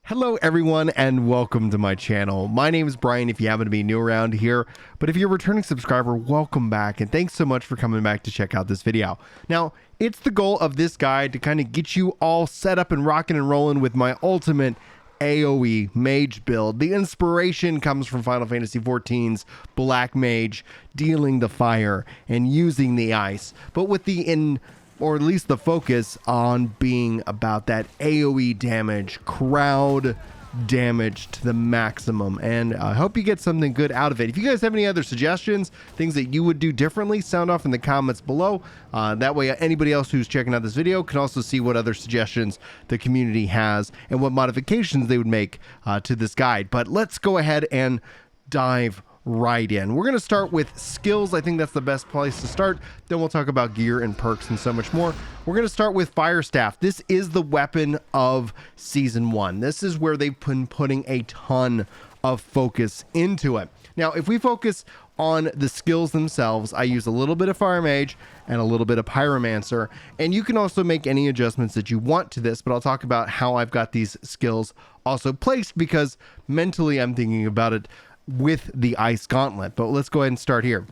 Hello everyone and welcome to my channel. My name is Brian if you happen to be new around here, but if you're a returning subscriber, welcome back and thanks so much for coming back to check out this video. Now, it's the goal of this guide to kind of get you all set up and rocking and rolling with my ultimate AOE Mage build. The inspiration comes from Final Fantasy XIV's Black Mage, dealing the fire and using the ice, but with the or at least the focus on being about that AOE damage, crowd damage to the maximum. And I hope you get something good out of it. If you guys have any other suggestions, things that you would do differently, sound off in the comments below. That way anybody else who's checking out this video can also see what other suggestions the community has and what modifications they would make to this guide. But let's go ahead and dive right in. We're going to start with skills. I think that's the best place to start. Then we'll talk about gear and perks and so much more. We're going to start with Fire Staff. This is the weapon of Season 1. This is where they've been putting a ton of focus into it. Now, if we focus on the skills themselves, I use a little bit of Fire Mage and a little bit of Pyromancer, and you can also make any adjustments that you want to this, but I'll talk about how I've got these skills also placed because mentally I'm thinking about it with the Ice Gauntlet. But let's go ahead and start here.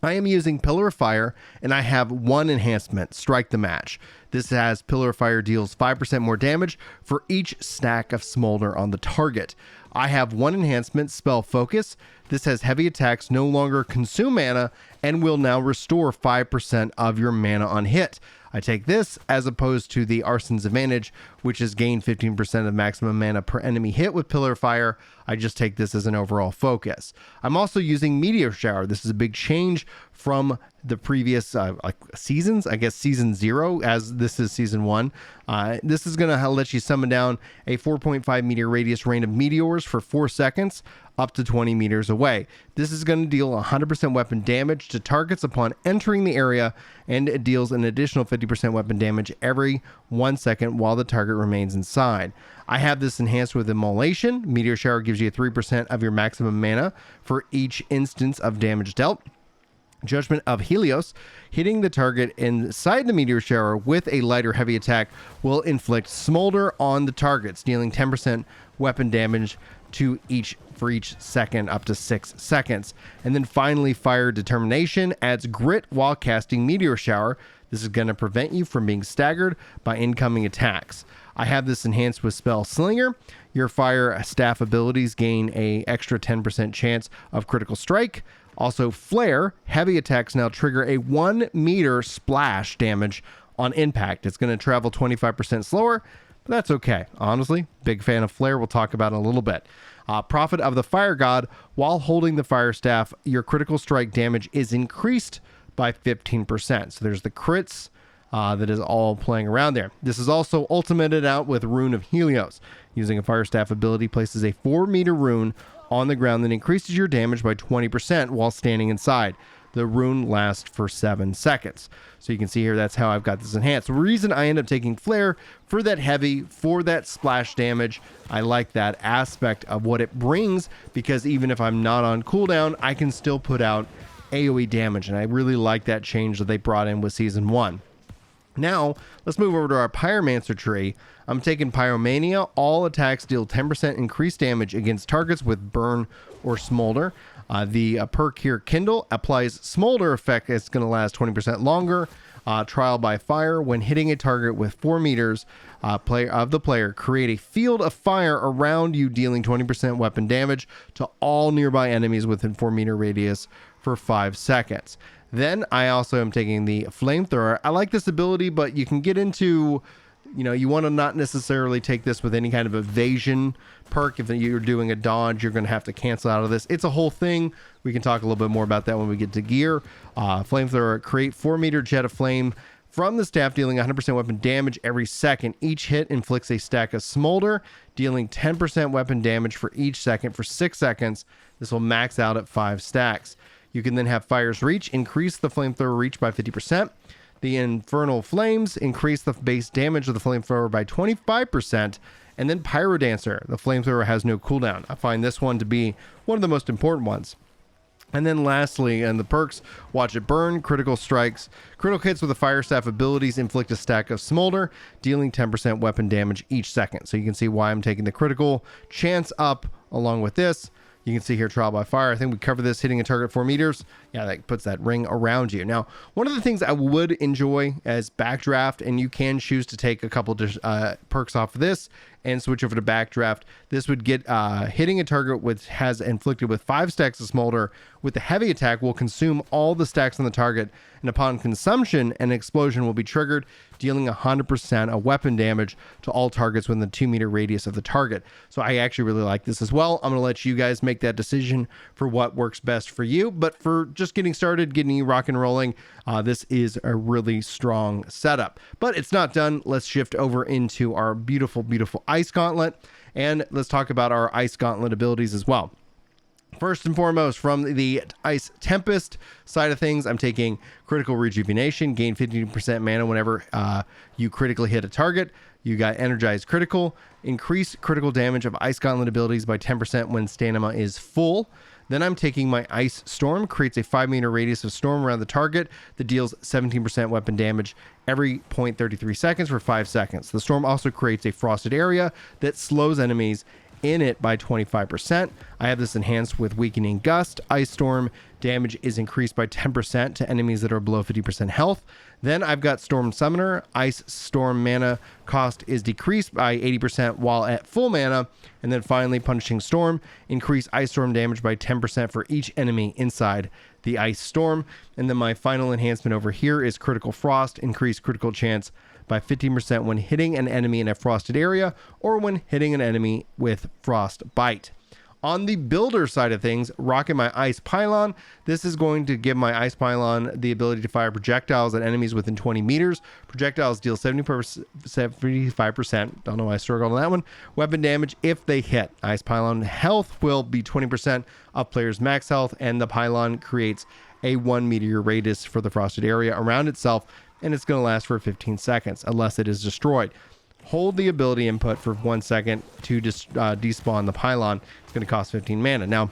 I am using Pillar of Fire and I have one enhancement, Strike the Match. This has Pillar of Fire deals 5% more damage for each stack of Smolder on the target. I have one enhancement, Spell Focus. This has heavy attacks no longer consume mana and will now restore 5% of your mana on hit. I take this as opposed to the Arson's Advantage, which is gain 15% of maximum mana per enemy hit with Pillar of Fire. I just take this as an overall focus. I'm also using Meteor Shower. This is a big change from the previous seasons, I guess season 0, as this is season 1. This is going to let you summon down a 4.5 meter radius rain of meteors for 4 seconds up to 20 meters away. This is going to deal 100% weapon damage to targets upon entering the area, and it deals an additional 50% weapon damage every 1 second while the target remains inside. I have this enhanced with Immolation. Meteor Shower gives you 3% of your maximum mana for each instance of damage dealt. Judgment of Helios, hitting the target inside the Meteor Shower with a light or heavy attack will inflict Smolder on the targets, dealing 10% weapon damage to for each second up to 6 seconds. And then finally, Fire Determination adds Grit while casting Meteor Shower. This is going to prevent you from being staggered by incoming attacks. I have this enhanced with Spell Slinger. Your Fire Staff abilities gain a extra 10% chance of critical strike. Also, Flare, heavy attacks now trigger a 1 meter splash damage on impact. It's going to travel 25% slower, but that's okay. Honestly, big fan of Flare. We'll talk about it in a little bit. Prophet of the Fire God, while holding the Fire Staff, your critical strike damage is increased by 15%. So there's the crits that is all playing around there. This is also ultimated out with Rune of Helios. Using a Fire Staff ability, places a 4 meter rune on the ground that increases your damage by 20% while standing inside. The rune lasts for 7 seconds. So you can see here, that's how I've got this enhanced. The reason I end up taking Flare for that heavy, for that splash damage, I like that aspect of what it brings, because even if I'm not on cooldown, I can still put out AOE damage, and I really like that change that they brought in with Season 1. Now, let's move over to our Pyromancer tree. I'm taking Pyromania. All attacks deal 10% increased damage against targets with Burn or Smolder. The perk here, Kindle, applies Smolder effect. It's going to last 20% longer. Trial by Fire. When hitting a target with 4 meters of the player, create a field of fire around you, dealing 20% weapon damage to all nearby enemies within 4 meter radius for 5 seconds. Then I also am taking the Flamethrower. I like this ability, but you can get into, you want to not necessarily take this with any kind of evasion perk. If you're doing a dodge, you're going to have to cancel out of this. It's a whole thing. We can talk a little bit more about that when we get to gear. Flamethrower, create 4 meter jet of flame from the staff, dealing 100% weapon damage every second. Each hit inflicts a stack of Smolder, dealing 10% weapon damage for each second for 6 seconds. This will max out at 5 stacks. You can then have Fire's Reach, increase the Flamethrower reach by 50%. The Infernal Flames increase the base damage of the Flamethrower by 25%. And then Pyrodancer, the Flamethrower has no cooldown. I find this one to be one of the most important ones. And then lastly, and the perks, watch it burn, critical strikes, critical hits with the fire staff abilities inflict a stack of smolder, dealing 10% weapon damage each second. So you can see why I'm taking the critical chance up along with this. You can see here trial by fire. I think we cover this hitting a target 4 meters. Yeah, that puts that ring around you. Now, one of the things I would enjoy as backdraft, and you can choose to take a couple perks off of this and switch over to backdraft. This would get hitting a target which has inflicted with 5 stacks of smolder with the heavy attack will consume all the stacks on the target, and upon consumption, an explosion will be triggered, dealing 100% of weapon damage to all targets within the 2 meter radius of the target. So I actually really like this as well. I'm going to let you guys make that decision for what works best for you. But for just getting started, getting you rock and rolling, this is a really strong setup. But it's not done. Let's shift over into our beautiful, beautiful Ice Gauntlet. And let's talk about our Ice Gauntlet abilities as well. First and foremost, from the Ice Tempest side of things, I'm taking critical rejuvenation, gain 15% mana whenever you critically hit a target. You got energized critical, increase critical damage of Ice Gauntlet abilities by 10% when stamina is full. Then I'm taking my Ice Storm, creates a 5 meter radius of storm around the target that deals 17% weapon damage every 0.33 seconds for 5 seconds. The storm also creates a frosted area that slows enemies in it by 25%. I have this enhanced with weakening gust. Ice Storm damage is increased by 10% to enemies that are below 50% health. Then I've got Storm Summoner. Ice Storm mana cost is decreased by 80% while at full mana. And then finally, Punishing Storm. Increase Ice Storm damage by 10% for each enemy inside the Ice Storm. And then my final enhancement over here is Critical Frost. Increase critical chance by 15% when hitting an enemy in a frosted area or when hitting an enemy with Frostbite. On the builder side of things, rocking my Ice Pylon. This is going to give my Ice Pylon the ability to fire projectiles at enemies within 20 meters. Projectiles deal 75%, don't know why I struggled on that one, weapon damage if they hit. Ice Pylon health will be 20% of players' max health, and the Pylon creates a 1 meter radius for the frosted area around itself, and it's going to last for 15 seconds unless it is destroyed. Hold the ability input for 1 second to despawn the Pylon. It's going to cost 15 mana. Now,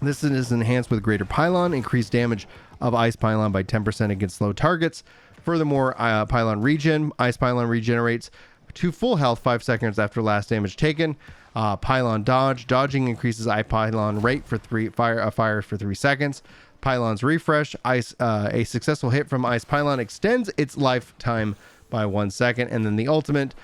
this is enhanced with Greater Pylon, increased damage of Ice Pylon by 10% against low targets. Furthermore, Pylon regen. Ice Pylon regenerates to full health 5 seconds after last damage taken. Pylon dodge. Dodging increases Ice Pylon rate for fire for 3 seconds. Pylon's refresh. A successful hit from Ice Pylon extends its lifetime by 1 second. And then the ultimate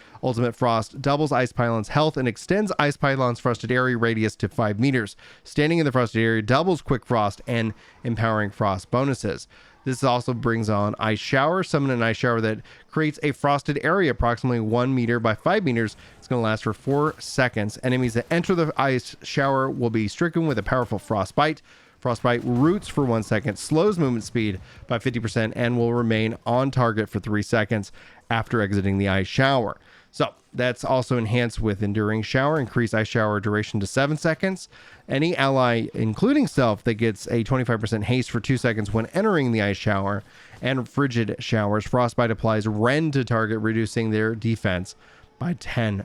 Frost doubles Ice Pylon's health and extends Ice Pylon's frosted area radius to 5 meters. Standing in the frosted area doubles Quick Frost and Empowering Frost bonuses. This also brings on Ice Shower. Summon an Ice Shower that creates a frosted area approximately 1 meter by 5 meters. It's going to last for 4 seconds. Enemies that enter the Ice Shower will be stricken with a powerful Frostbite. Frostbite roots for 1 second, slows movement speed by 50%, and will remain on target for 3 seconds after exiting the Ice Shower. So that's also enhanced with Enduring Shower, increase Ice Shower duration to 7 seconds. Any ally, including self, that gets a 25% haste for 2 seconds when entering the Ice Shower, and Frigid Showers. Frostbite applies Rend to target, reducing their defense by 10%.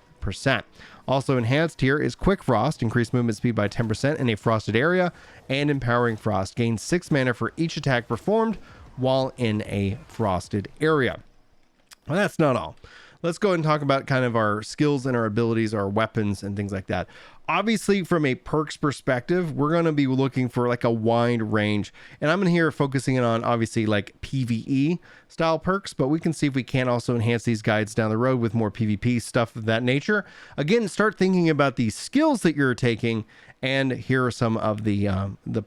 Also enhanced here is Quick Frost, increase movement speed by 10% in a frosted area, and Empowering Frost, gains 6 mana for each attack performed while in a frosted area. Well, that's not all. Let's go ahead and talk about kind of our skills and our abilities, our weapons and things like that. Obviously, from a perks perspective, we're going to be looking for like a wide range. And I'm in here focusing on obviously like PvE style perks, but we can see if we can also enhance these guides down the road with more PvP stuff of that nature. Again, start thinking about the skills that you're taking, and here are some of the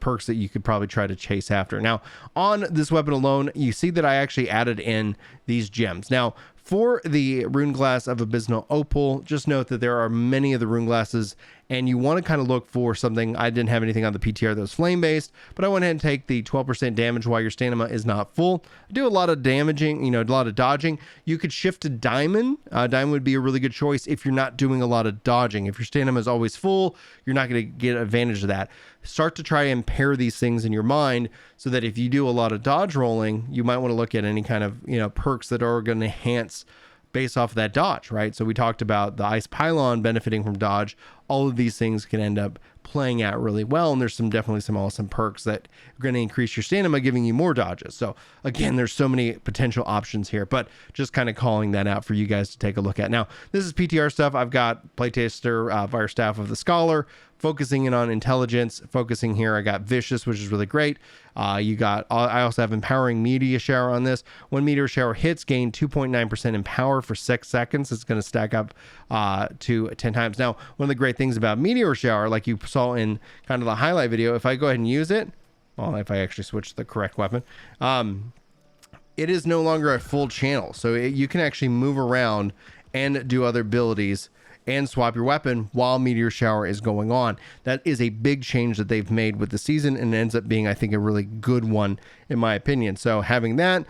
perks that you could probably try to chase after. Now, on this weapon alone, you see that I actually added in these gems. Now, for the Rune Glass of Abysmal Opal, just note that there are many of the Rune Glasses, and you want to kind of look for something. I didn't have anything on the PTR that was flame-based, but I went ahead and take the 12% damage while your stamina is not full. I do a lot of damaging, a lot of dodging. You could shift to Diamond. Diamond would be a really good choice if you're not doing a lot of dodging. If your stamina is always full, you're not going to get advantage of that. Start to try and pair these things in your mind so that if you do a lot of dodge rolling, you might want to look at any kind of, perks that are going to enhance based off of that dodge, right? So we talked about the Ice Pylon benefiting from dodge. All of these things can end up playing out really well. And there's definitely some awesome perks that are going to increase your stamina, giving you more dodges. So again, there's so many potential options here, but just kind of calling that out for you guys to take a look at. Now, this is PTR stuff. I've got Playtaster, Fire Staff of the Scholar, focusing in on intelligence, focusing here. I got Vicious, which is really great. I also have Empowering Meteor Shower on this. When Meteor Shower hits, gain 2.9% in power for 6 seconds. It's going to stack up to 10 times. Now, one of the great things about Meteor Shower, like you saw in kind of the highlight video, if I go ahead and use it, well, if I actually switch to the correct weapon, it is no longer a full channel. So you can actually move around and do other abilities and swap your weapon while Meteor Shower is going on. That is a big change that they've made with the season, and it ends up being, I think, a really good one in my opinion. So having that,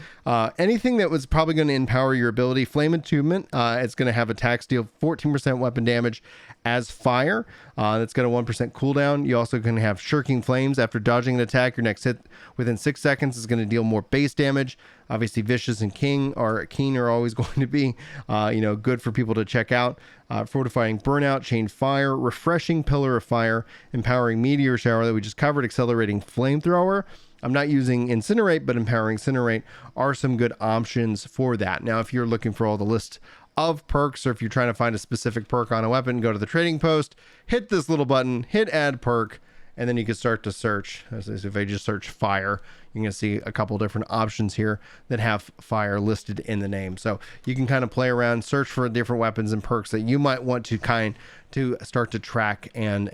anything that was probably going to empower your ability, Flame Attunement, it's going to have attack steal 14% weapon damage as fire. That's got a 1% cooldown. You also going to have Shirking Flames. After dodging an attack, your next hit within 6 seconds is going to deal more base damage. Obviously, Vicious and Keen are always going to be, good for people to check out. Fortifying Burnout, Chain Fire, Refreshing Pillar of Fire, Empowering Meteor Shower that we just covered, Accelerating Flamethrower. I'm not using Incinerate, but Empowering Incinerate are some good options for that. Now, if you're looking for all the list of perks, or if you're trying to find a specific perk on a weapon, go to the trading post, hit this little button, hit add perk, and then you can start to search. As if I just search fire, you're going to see a couple different options here that have fire listed in the name. So you can kind of play around, search for different weapons and perks that you might want to start to track and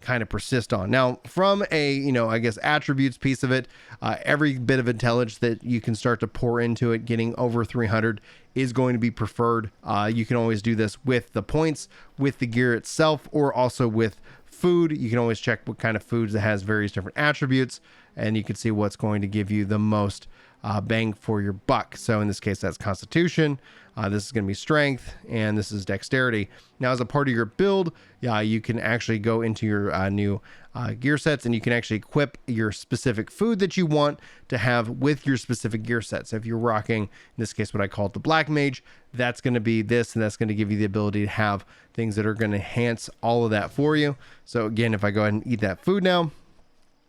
kind of persist on. Now, from a, I guess attributes piece of it, every bit of intelligence that you can start to pour into it, getting over 300 is going to be preferred. You can always do this with the points, with the gear itself, or also with food. You can always check what kind of foods that has various different attributes, and you can see what's going to give you the most bang for your buck. So in this case, that's Constitution. This is going to be Strength, and this is Dexterity. Now, as a part of your build, you can actually go into your new gear sets, and you can actually equip your specific food that you want to have with your specific gear set. So if you're rocking, in this case, what I call it the Black Mage, that's going to be this, and that's going to give you the ability to have things that are going to enhance all of that for you. So again, if I go ahead and eat that food now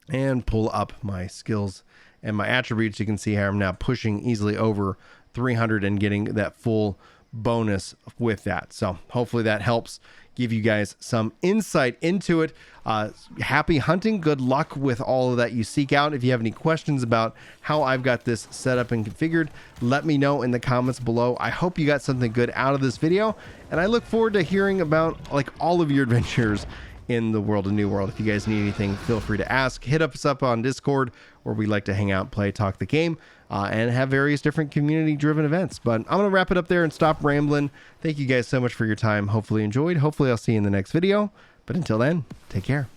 and pull up my skills and my attributes, you can see how I'm now pushing easily over 300 and getting that full bonus with that. So hopefully that helps give you guys some insight into it. Happy hunting. Good luck with all of that you seek out. If you have any questions about how I've got this set up and configured, let me know in the comments below. I hope you got something good out of this video, and I look forward to hearing about all of your adventures in the world of New World. If you guys need anything, feel free to ask. Hit us up on Discord, where we like to hang out, play, talk the game, and have various different community-driven events. But I'm going to wrap it up there and stop rambling. Thank you guys so much for your time. Hopefully you enjoyed. Hopefully I'll see you in the next video. But until then, take care.